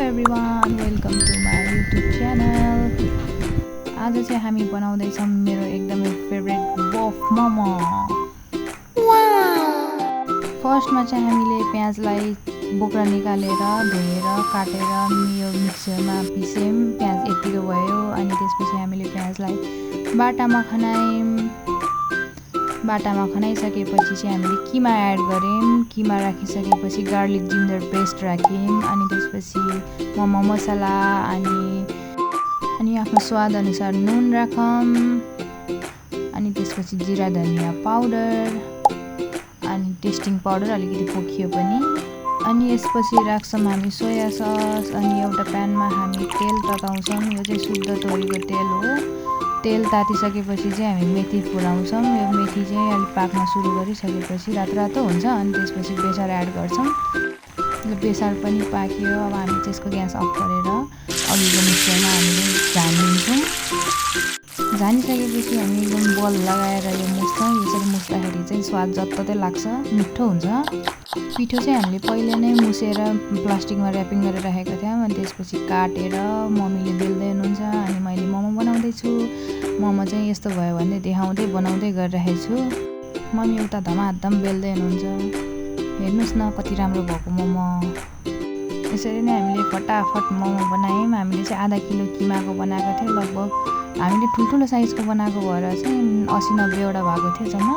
Everyone, welcome to my YouTube channel. आज चाहिँ हामी बनाउँदैछौँ मेरो एकदमै फेभरेट बफ मोमो। फर्स्टमा चाहिँ हामीले प्याजलाई बोक्रा निकालेर धोएर काटेर यो मिक्सरमा पिस्यौँ। प्याज यतिको भयो अनि त्यसपछि हामीले प्याजलाई बाटामा खनाइसकेपछि चाहिँ हामीले किमा एड गऱ्यौँ। किमा राखिसकेपछि गार्लिक जिन्जर पेस्ट राख्यौँ अनि त्यसपछि मोमो मसला अनि आफ्नो स्वाद अनुसार नुन राखौँ अनि त्यसपछि जिरा धनिया पाउडर अनि टेस्टिङ पाउडर अलिकति पोखियो पनि। अनि यसपछि राख्छौँ हामी सोया सस। अनि एउटा प्यानमा हामी तेल तताउँछौँ। यो चाहिँ शुद्ध तोरीको तेल हो। तेल तातिसकेपछि चाहिँ हामी मेथी फुलाउँछौँ। यो मेथी चाहिँ अलिक पाक्न सुरु गरिसकेपछि रातो हुन्छ अनि त्यसपछि बेसार एड गर्छौँ। बेसार पनि पाक्यो। अब हामी त्यसको ग्यास अफ गरेर अघिको मिक्सरमा हामीले झानिदिन्छौँ। झानिसकेपछि हामी एकदम बल लगाएर यो मुछ्छौँ। यसरी मुछ्दाखेरि चाहिँ स्वाद जत्ततै लाग्छ, मिठो हुन्छ। पिठो चाहिँ हामीले पहिले नै मुछेर प्लास्टिकमा ऱ्यापिङ गरेर राखेका थियौँ अनि त्यसपछि काटेर मम्मीले बेल्दै हुनुहुन्छ अनि मैले मोमो बनाउँदैछु। मोमो चाहिँ यस्तो भयो भने देखाउँदै बनाउँदै गरिरहेको छु। मम्मी उता धमाधम बेल्दै हुनुहुन्छ। हेर्नुहोस् न कति राम्रो भएको मोमो। यसरी नै हामीले फटाफट मोमो बनायौँ। हामीले चाहिँ आधा किलो किमाको बनाएको थियो। लगभग हामीले ठुल्ठुलो साइजको बनाएको भएर चाहिँ 80-90वटा भएको थियो जम्मा।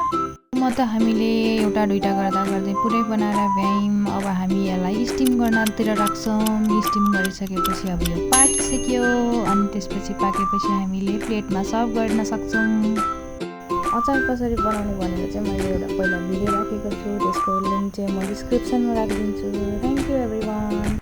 त हामीले एउटा दुईटा गर्दै पुरै बनाएर भ्यायौँ। अब हामी यसलाई स्टिम गर्नतिर राख्छौँ। स्टिम गरिसकेपछि अब यो पाकिसक्यो अनि त्यसपछि पाकेपछि हामीले प्लेटमा सर्भ गर्न सक्छौँ। अचार कसरी बनाउनु भनेर चाहिँ मैले एउटा पहिला भिडियो राखेको छु। त्यसको लिङ्क चाहिँ म डिस्क्रिप्सनमा राखिदिन्छु। Thank you everyone.